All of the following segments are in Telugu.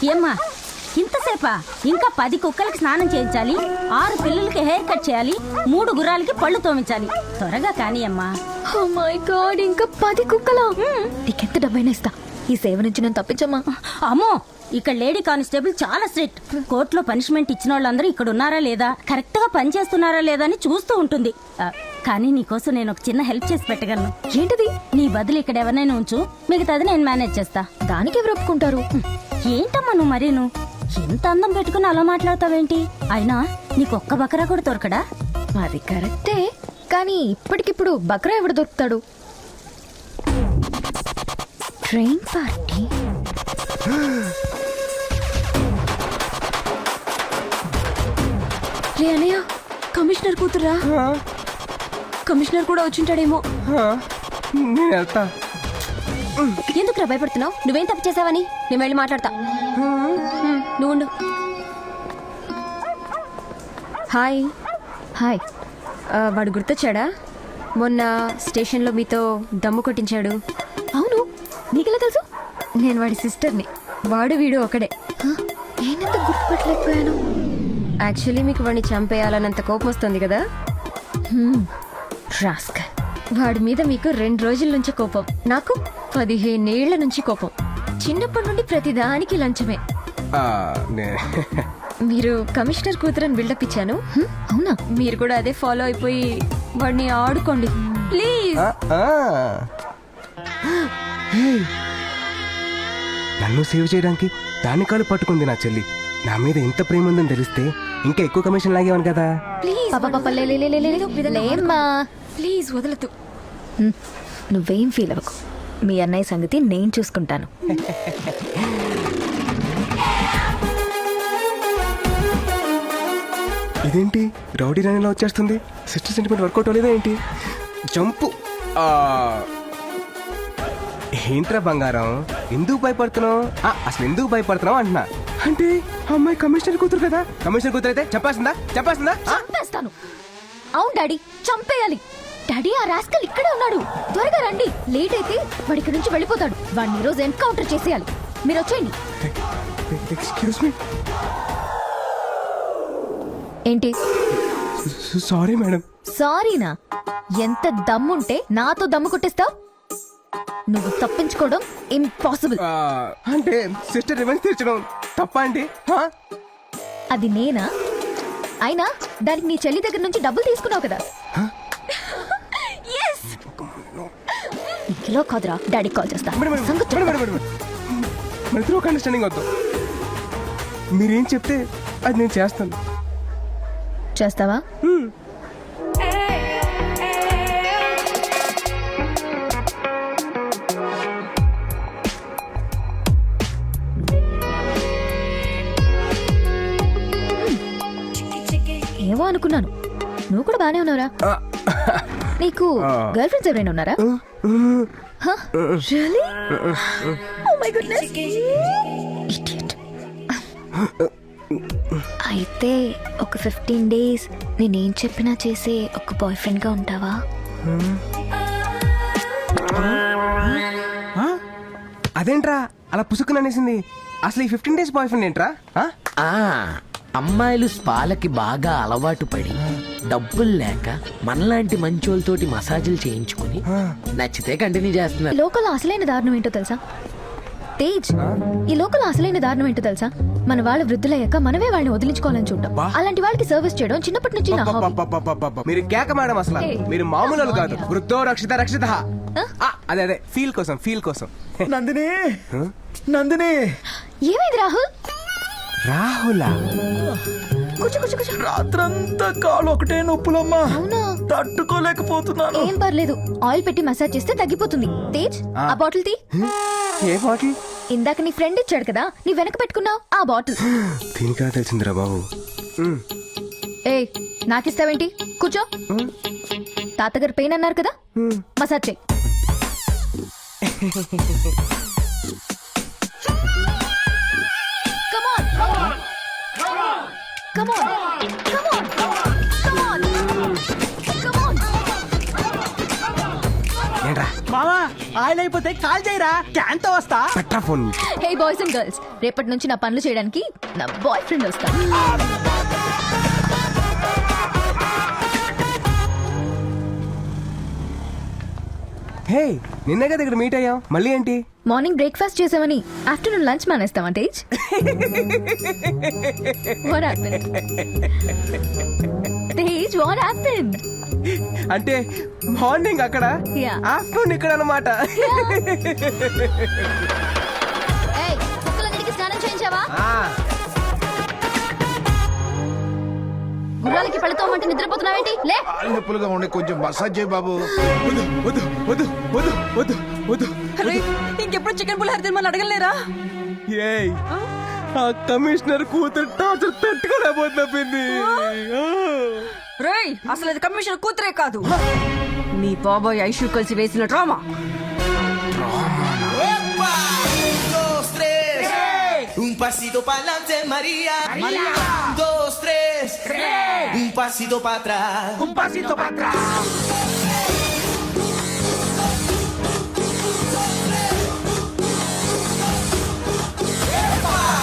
ఏమ్మా ఇంతసేపా? ఇంకా 10 కుక్కలకి స్నానం చేయించాలి, 6 పిల్లలకి హెయిర్ కట్ చేయాలి, 3 గుర్రాలకి పళ్ళు తోమించాలి. త్వరగా కానీ అమ్మా. ఓ మై గాడ్, ఇంకా 10 కుక్కలా? నీకెంత డబ్బైనా ఇస్తా, ఈ సేవ నుంచి నేను తప్పించమ్మా. అమ్మో, ఇక్కడ లేడీ కానిస్టేబుల్ చాలా స్ట్రిక్ట్. కోర్టులో పనిష్మెంట్ ఇచ్చిన వాళ్ళందరూ ఇక్కడ ఉన్నారా లేదా, కరెక్ట్ గా పని చేస్తున్నారా లేదా అని చూస్తూ ఉంటుంది. కానీ నీకోసం నేను ఒక చిన్న హెల్ప్ చేసి పెట్టగలను. ఏంటిది? నీ బదులు ఇక్కడ ఎవరినైనా ఉంచు, మిగతాది నేను మేనేజ్ చేస్తా. దానికి ఎవరు ఒప్పుకుంటారు? ఏంటమ్మా నువ్వు మరీను ఇంత అందం పెట్టుకుని అలా మాట్లాడతావేంటి? అయినా నీకు ఒక్క బకరా కూడా దొరకడా? అది కరెక్టే, కానీ ఇప్పటికిప్పుడు బక్రా ఎవడు దొరుకుతాడు? Train party? రే అనయ్య, కమిషనర్ కూతురా? కమిషనర్ కూడా వచ్చింటాడేమో. నేను వెళ్తా. ఎందుకు భయపడుతున్నావు? నువ్వేం తప్పు చేసావని? నేను వెళ్ళి మాట్లాడతా. నువ్వు ఉండు. హాయ్. హాయ్. వాడు గుర్తొచ్చాడా? మొన్న స్టేషన్లో మీతో దమ్ము కొట్టించాడు. అవును, నీకెలా తెలుసు? నేను వాడి సిస్టర్ని. వాడు వీడు ఒకడే. నేనెంత గుర్తుపట్టలేకపోయాను. యాక్చువల్లీ మీకు వాడిని చంపేయాలన్నంత కోపం వస్తుంది కదా? రాస్కల్. వాడి మీద మీకు 2 రోజుల నుంచి కోపం, నాకు 15 ఏళ్ల నుంచి కోపం. చిన్నప్పటి నుండి ప్రతిదానికి లంచమే. మీరు కమిషనర్ కూతురని బిల్డప్ ఇచ్చాను. అవునా? మీరు కూడా అదే ఫాలో అయిపోయి వాడిని ఆడుకోండి ప్లీజ్. నన్ను సేవ్ చేయడానికి దాని కాలు పట్టుకుంది నా చెల్లి. నా మీద ఇంత ప్రేమ ఉందని తెలిస్తే ఇంకా ఎక్కువ కమిషన్ లాగేవాను కదా. ప్లీజ్ వదలదు. నువ్వేం ఫీల్ అవ్వకు, మీ అన్నయ్య సంగతి నేను చూసుకుంటాను. ఇదేంటి రౌడీ రాణిలా వచ్చేస్తుంది? సిస్టర్ సెంటిమెంట్ వర్కౌట్ అవ్వలేదా ఏంటి? జంపు. ఏంట్రా బంగారం, ఎందుకు భయపడుతున్నావు? అసలు ఎందుకు భయపడుతున్నావు అంటున్నా. అంటే అమ్మాయి కమిషనర్ కూతురు కదా. కమిషనర్ కూతురు అయితే చెప్పాల్సిందా? చంపేస్తాను. అవును డాడీ, చంపేయాలి. డాడీ, ఆ రాస్కల్ ఇక్కడే ఉన్నాడు. త్వరగా రండి, లేట్ అయితే వాడి ఇక్కడి నుంచి వెళ్ళిపోతాడు. వాడిని ఈ రోజు ఎన్కౌంటర్ చేసేయాలి. మీరు వచ్చేయండి. Excuse me. ఏంటి? Sorry madam. సారీనా? ఎంత దమ్ముంటే నాతో దమ్ము కొట్టిస్తావు? నువ్వు తప్పించుకోవడం ఇంపాసిబుల్. అంటే సిస్టర్ రివెంజ్ తీర్చడం తప్ప అండి? అది నేనా? అయినా దానికి నీ చెల్లి దగ్గర నుంచి డబ్బులు తీసుకున్నావు కదా. కిలో కాదురా, డాడీకి కాల్ చేస్తా. అండర్స్టాండింగ్ వద్దు. మీరేం చెప్తే అది నేను చేస్తాను. చేస్తావా? ఏమో అనుకున్నాను. నువ్వు కూడా బానే ఉన్నావురా. నీకు గర్ల్ ఫ్రెండ్స్ ఎవరైనా ఉన్నారా? Really? Oh my goodness. Idiot. అయితే ఒక 15 days నేనేం చెప్పినా చేసే ఒక బాయ్ ఫ్రెండ్ గా ఉంటావా? అదేంట్రా అలా పుసుకుననేసింది? అసలు ఈ 15 days బాయ్ ఫ్రెండ్ ఏంట్రా? అమ్మాయిలు స్పాలకి బాగా అలవాటు పడి డబ్బులు లేక మనలాంటి మంచోళ్ళతోటి మసాజులు చేయించుకుని నచ్చితే కంటిన్యూ చేస్తున్నారు. లోకల్ అసలైన దారుణం ఏంటో తెలుసా తేజ్? ఈ లోకల్ అసలైన దారుణం ఏంటో తెలుసా? మన వాళ్ళు వృద్ధులయ్యాక మనమే వాళ్ళని వదిలించుకోవాలని చూడటం. అలాంటి వాళ్ళకి సర్వీస్ చేయడం చిన్నప్పటి నుంచి నా హాబీ. మీరు కేక మేడం, అసలు మీరు మామూలు కాదు. వృద్ధో రక్షిత రక్షిత. అదే అదే ఫీల్ కోసం. నందిని, నందిని. ఏమైంది రాహుల్? రాహులా? కూర్చో. రాత్రంతా కాలు ఒకటే నొప్పులమ్మా. అవునా? తట్టుకోలేకపోతున్నాను. ఏం పర్లేదు, ఆయిల్ పెట్టి మసాజ్ చేస్తే తగ్గిపోతుంది. తేజ్, ఆ బాటిల్ తీ. ఏ బాటిల్? ఇందాక నీ ఫ్రెండ్ ఇచ్చాడు కదా, నీ వెనక పెట్టుకున్నావు ఆ బాటిల్. దీనికా తెలిసిందిరా బాబు. ఏ నాకిస్తావేంటి? కూర్చో. తాతగారు పెయిన్ అన్నారు కదా, మసాజ్ చేయి. ఏంట్రా మామా ఆయిల్ అయిపోతే కాల్ చేయరా క్యాన్ తో వస్తా. Petra phone. Hey boys and girls, రేపటి నుంచి నా పనులు చేయడానికి నా బాయ్ ఫ్రెండ్ వస్తాను. హే నిన్నే కదా ఇక్కడ మీట్ అయ్యాం, మళ్ళీ ఏంటి? మార్నింగ్ బ్రేక్ఫాస్ట్ చేసామని ఆఫ్టర్నూన్ లంచ్ మానేస్తావా Tej? What happened? Tej, what happened? అంటే మార్నింగ్ అక్కడ, Yeah. ఆఫ్టర్నూన్ ఇక్కడ అన్నమాట. ఏయ్, కుక్కలన్నిటికీ స్నానం చేయించావా? గుర్రాలకి పళ్ళతోమంటే నిద్రపోతున్నావేంటి? లే. కాళ్ళు నొప్పులుగా ఉండే కొంచెం మసాజ్ చేయి బాబు. వద్దు వద్దు వద్దు వద్దు వద్దు వద్దు. ఇంకెప్పుడు చికెన్ పులిహోర తినమని అడగలేరా? ఏయ్, ఆ కమిషనర్ కూతురు టార్చర్ తట్టుకోలేకపోతుంది. రేయ్, అసలు అది కమిషనర్ కూతురే కాదు, మీ బాబాయ్ ఐషు కలిసి వేసిన drama. Un pasito pa'lante, María. María. 2, 3. Un pasito para atrás. Un pasito para atrás.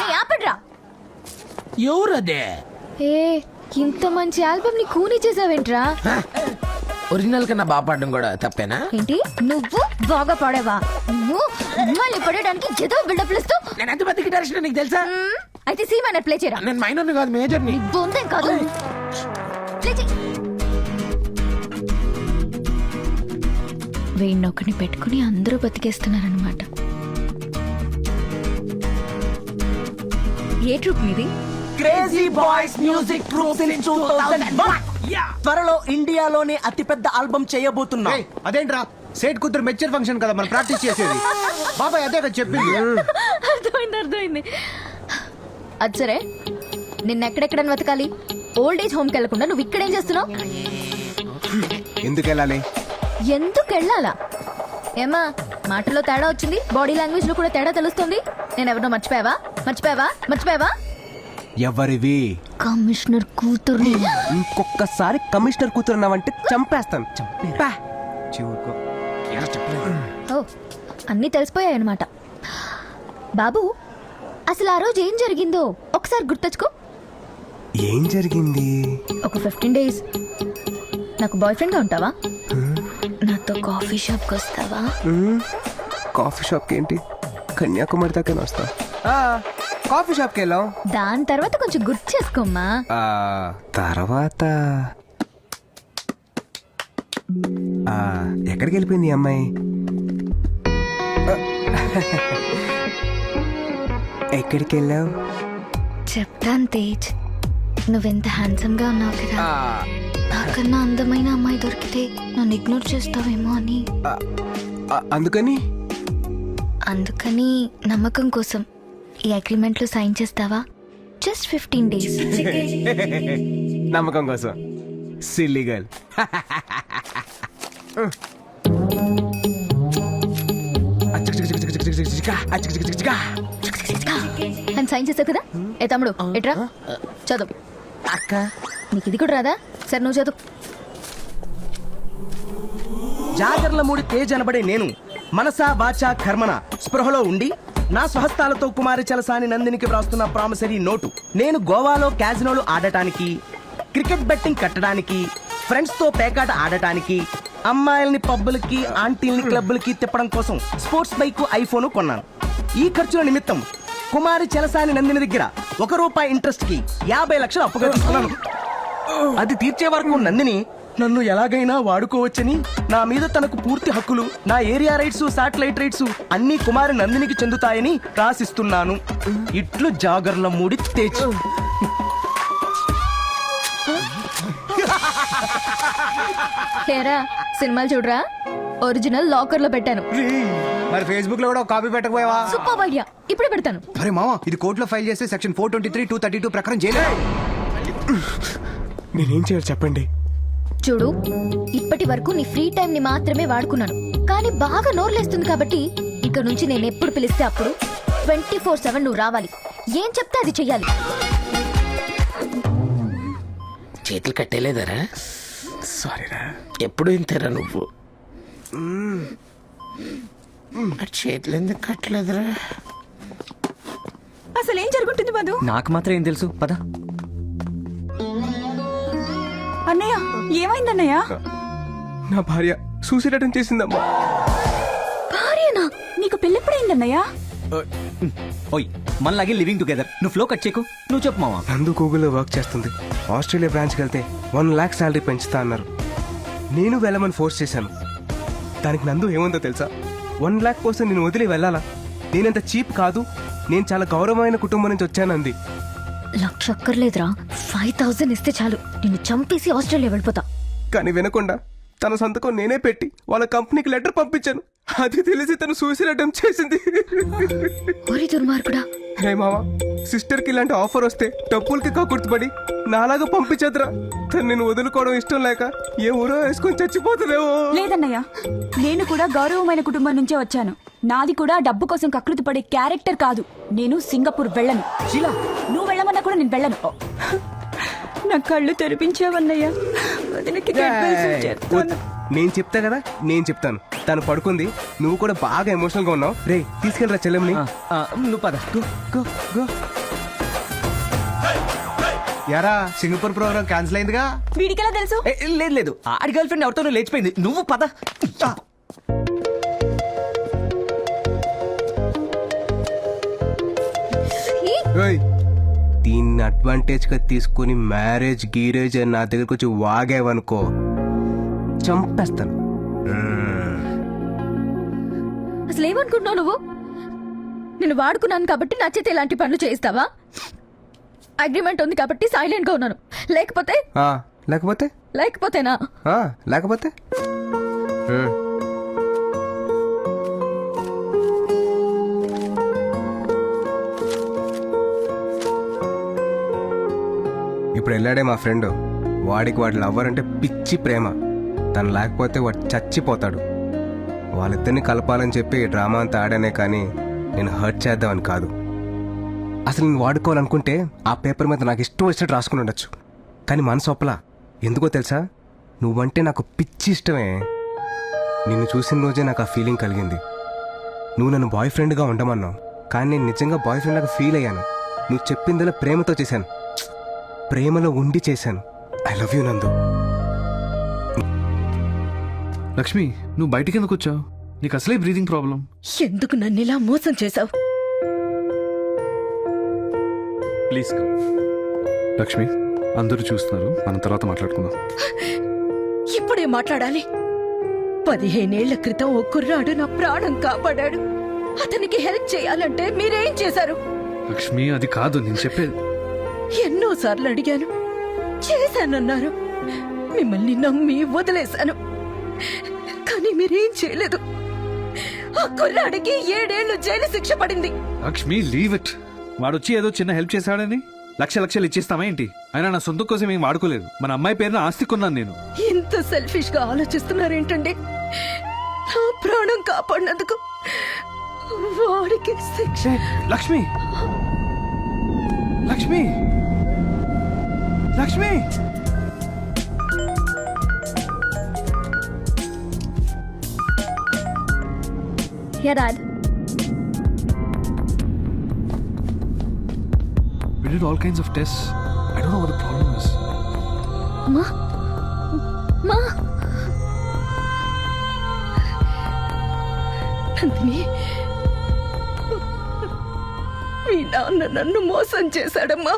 ఏయ్, ఆపండ్రా. ఎవరదే? ఏ, ఇంత మంచి ఆల్బమ్ ని కూని చేసావేంట్రా? ఒరిజినల్ కన్నా బాగా పాడడం కూడా తప్పేనా? ఏంటి, నువ్వు బాగా పాడేవా? నువ్వు అమ్మాయిని పడేయడానికి ఏదో బిల్డప్ ఇస్తూ. నేను ఎంత పెద్ద గిటారిస్ట్ నీకు తెలుసా? అయితే సి మైనర్ ప్లే చేయరా. నేను మైనర్ కాదు, మేజర్ ని. బొందేం కాదు, ప్లే చేయి. వీణ్ణొక్కని పెట్టుకుని అందరూ బతికేస్తున్నారనమాట. ఏ ట్రూప్ మీది? Crazy boys music troupe in 2001. త్వరలో ఇండియాలోనే అతిపెద్ద ఆల్బమ్ చేయబోతున్నా. ఏయ్, అదేంట్రా సేట్ కూతురు మెచ్చర్ ఫంక్షన్ కదా మనం ప్రాక్టీస్ చేసేది. బాబాయ్ అదే కదా చెప్పింది. అర్థమైంది. అది సరే, నిన్నెక్కడెక్కడని వెతకాలి? ఓల్డ్ ఏజ్ హోమ్కి వెళ్లకుండా నువ్వు ఇక్కడేం చేస్తున్నావు? ఎందుకు వెళ్ళాలి? ఎందుకు వెళ్ళాలా? ఏమా, మాటలో తేడా వచ్చింది, బాడీ లాంగ్వేజ్ లో కూడా తేడా తెలుస్తుంది. నేను ఎవరినో మర్చిపోయావా? ఎవరివి? కమిషనర్ కూతుర్ని. ఇంకొకసారి కమిషనర్ కూతురు అన్నావంటే చంపేస్తాను. చంపేరా. చివుకో. ఓ, అన్నీ తెలిసిపోయాయన్నమాట. బాబు, అసలు ఆ రోజు ఏం జరిగిందో ఒకసారి గుర్తొచ్చుకో. ఏం జరిగింది? ఒక 15 days నాకు బాయ్ ఫ్రెండ్ గా ఉంటావా? నాతో కాఫీ షాప్ కి వస్తావా? కాఫీ షాప్కి ఏంటి, కన్యాకుమారి దాకా వస్తా. కాఫీ షాప్కి వెళ్ళాం. దాని తర్వాత కొంచెం గుర్తు చేసుకోమ్మా. తర్వాత ఎక్కడికి వెళ్ళిపోయింది ఈ అమ్మాయి? ఎక్కడికి వెళ్ళావు? చెప్తాను తేజ్, నువ్వెంత హ్యాండ్సమ్ గా ఉన్నావు కదా. నాకన్నా అందమైన అమ్మాయి దొరికితే నన్ను ఇగ్నోర్ చేస్తావేమో అని. అందుకని నమ్మకం కోసం ఈ అగ్రిమెంట్ లో సైన్ చేస్తావా? Just 15 days. నమ్మకం కోసం సిల్లీ గర్ల్. అని సైన్ చేసావు కదా. ఏ తమ్ముడు, ఎట్రా చదువు. అక్క, నీకు ఇది కూడా రాదా? సరే, నువ్వు చదువు. జాగర్ల మూడి తేజ్ అనబడే నేను మనసా వాచా కర్మన స్పృహలో ఉండి నా స్వహస్తాలతో కుమారి చలసాని నందినికి వ్రాస్తున్న ప్రామిసరీ నోటు. నేను గోవాలో క్యాజినోలు ఆడటానికి, క్రికెట్ బెట్టింగ్ కట్టడానికి, ఫ్రెండ్స్ తో పేకాట ఆడటానికి, అమ్మాయిల్ని పబ్బులకి, ఆంటీల్ని క్లబ్బులకి తిప్పడం కోసం స్పోర్ట్స్ బైక్, ఐఫోన్ కొన్నాను. ఈ ఖర్చుల నిమిత్తం కుమారి చలసాని నందిని దగ్గర ₹1 ఇంట్రెస్ట్ కి 50 లక్షలు అప్పుగా తీసుకున్నాను. అది తీర్చే వరకు నందిని నన్ను ఎలాగైనా వాడుకోవచ్చని, నా మీద తనకు పూర్తి హక్కులు, నా ఏరియా రైట్స్, శాటిలైట్ రైట్స్ అన్ని కుమారి నందినికి చెందుతాయని రాసిస్తున్నాను. ఇట్లు జాగర్ల మూడి తేజ్. హేరా, సినిమాలు చూడరా? ఒరిజినల్ లాకర్ లో పెట్టాను. మరి ఫేస్బుక్ లో కూడా ఒక కాపీ పెట్టకపోయావా? సూపర్ ఐడియా, ఇప్పుడే పెడతాను. అరే మామ, ఇది కోర్టులో ఫైల్ చేస్తే సెక్షన్ 423, 232 ప్రకారం చేయలేదు. నేనేం చేయాలి చెప్పండి? చూడు, ఇప్పటి వరకు నీ ఫ్రీ టైం ని మాత్రమే వాడుకున్నాను, కానీ బాగా నోర్లేస్తుంది కాబట్టి ఇక నుంచి నేను ఎప్పుడు పిలిస్తే అప్పుడు 24/7 నువ్వు రావాలి. ఏం చెప్తే అది చెయ్యాలి. చేతులు కట్టేలేదరా? సారీరా. ఎప్పుడు ఇంతేరా నువ్వు? చేతులు ఎందుకు కట్టలేదురా? అసలు ఏం జరుగుతుంది మధు? నాకు మాత్రం ఏం తెలుసు పద. అన్నయ్య ఏమైందన్నయ్య? నా భార్య సూసైడ్ అటెంప్ట్ చేసిందమ్మా. భార్యనా? నీకు పెళ్ళెప్పుడైందన్నయ్య? ఓయ్ మనలాగే లివింగ్ టుగెదర్. నువ్వు ఫ్లో కట్ చేయకు, నువ్వు చెప్పు మావా. నందు గూగుల్లో వర్క్ చేస్తుంది. ఆస్ట్రేలియా బ్రాంచ్కి వెళ్తే 1 lakh శాలరీ పెంచుతా అన్నారు. నేను వెళ్ళమని ఫోర్స్ చేశాను. దానికి నందు ఏముందో తెలుసా? 1 lakh కోసం నేను వదిలి వెళ్ళాలా? నేనంత చీప్ కాదు, నేను చాలా గౌరవమైన కుటుంబం నుంచి వచ్చాను అంది. లక్ష అక్కర్లేదురా, 5,000 ఇస్తే చాలు, నిన్ను చంపేసి ఆస్ట్రేలియా వెళ్ళిపోతా. కానీ వినకుండా తన సంతకం నేనే పెట్టి వాళ్ళ కంపెనీకి లెటర్ పంపించాను. అది తెలిసి తను సూసైడ్ అటెంప్ట్ చేసింది. ఓరి దుర్మార్గుడా. హే మావా, సిస్టర్ కి ఇలాంటి ఆఫర్ వస్తే డబ్బులకి గుర్తుపడి నాలాగా పంపించదురా. తను నేను వదులుకోవడం ఇష్టం లేక ఏ ఊరో వేసుకొని చచ్చిపోతుందేమో. లేదన్నయ్య, నేను కూడా గౌరవమైన కుటుంబం నుంచే వచ్చాను. నాది కూడా డబ్బు కోసం కకృతి పడే క్యారెక్టర్ కాదు. నేను సింగపూర్ వెళ్ళను. శీలా, నువ్వు వెళ్ళమన్నా కూడా నేను వెళ్ళను. నా కళ్ళు తెరిపించావన్నయ్య. వదినకి advice చేస్తాను. నేను చెప్తా కదా, నేను చెప్తాను. తను పడుకుంది, నువ్వు కూడా బాగా ఎమోషనల్ గా ఉన్నావు. రే తీసుకెళ్ళరా చెల్లెమ్ని. నువ్వు పద. Go go. యారా సింగపూర్ ప్రోగ్రామ్ క్యాన్సిల్ అయిందిగా? వీడికెలా తెలుసు? లేదు లేదు, ఆడి గర్ల్ ఫ్రెండ్ ఎవరితోనో లేచిపోయింది. నువ్వు పద. ఏయ్, దీన్ని అడ్వాంటేజ్ గా తీసుకుని మ్యారేజ్ గీరేజ్ అని నా దగ్గరకు వచ్చి వాగేవనుకో చంపేస్తాను. అసలు ఏమనుకుంటున్నావు నువ్వు? నేను వాడుకున్నాను కాబట్టి నా చేతి ఇలాంటి పనులు చేయిస్తావా? అగ్రిమెంట్ ఉంది కాబట్టి సైలెంట్ గా ఉన్నాను. లేకపోతే లేకపోతే లేకపోతేనా? లేకపోతే ఇప్పుడు వెళ్ళాడే మా ఫ్రెండ్. వాడికి వాడి లవ్వర్ అంటే పిచ్చి ప్రేమ. తను లేకపోతే వాడు చచ్చిపోతాడు. వాళ్ళిద్దరిని కలపాలని చెప్పి ఈ డ్రామా అంతా ఆడానే కానీ నేను హర్ట్ చేద్దామని కాదు. అసలు నేను వాడుకోవాలనుకుంటే ఆ పేపర్ మీద నాకు ఇష్టం వచ్చినట్టు రాసుకుని ఉండొచ్చు. కానీ మనసు ఒప్పలా. ఎందుకో తెలుసా? నువ్వంటే నాకు పిచ్చి ఇష్టమే. నిన్ను చూసిన రోజే నాకు ఆ ఫీలింగ్ కలిగింది. నువ్వు నన్ను బాయ్ ఫ్రెండ్గా ఉండమన్నావు, కానీ నేను నిజంగా బాయ్ ఫ్రెండ్ లాగా ఫీల్ అయ్యాను. నువ్వు చెప్పిందలా ప్రేమతో చేశాను, ప్రేమలో ఉండి చేశాను. ఐ లవ్ యూ నందు. లక్ష్మి, నువ్వు బయటికి ఎందుకు వచ్చావు? నీకు అసలే బ్రీదింగ్ ప్రాబ్లం. ఎందుకు నన్ను ఇలా మోసం చేశావు? ప్లీజ్ లక్ష్మి, అందరూ చూస్తున్నారు, మనం తర్వాత మాట్లాడుకుందాం. ఇప్పుడే మాట్లాడాలి. 15 ఏళ్ల క్రితం ఓ కుర్రాడు నా ప్రాణం కాపాడాడు. అతనికి హెల్ప్ చేయాలంటే మీరేం చేశారు? లక్ష్మి, అది కాదు నేను చెప్పేది. ఎన్నోసార్లు అడిగాను, చేశానన్నారు. మిమ్మల్ని నమ్మి వదిలేశాను, కానీ మీరేం చేయలేదు. ఆ కుర్రాడికి 7 ఏళ్లు జైలు శిక్ష పడింది. Lakshmi, leave it. వాడొచ్చి ఏదో చిన్న హెల్ప్ చేశాడని లక్షలు ఇచ్చేస్తామా ఏంటి? అయినా నా సొంతం కోసం ఏం వాడుకోలేదు. మన అమ్మాయి పేరున ఆస్తి కొన్నాను నేను. ఇంత సెల్ఫిష్ గా ఆలోచిస్తున్నారేంటండి? నా ప్రాణం కాపాడినందుకు వాడికి శిక్ష. Lakshmi, Lakshmi, Lakshmi. Yeah, Dad. We did all kinds of tests. I don't know what the problem is. Ma? Ma? Nandini, మీ నాన్న నన్ను మోసం చేశాడమ్మా.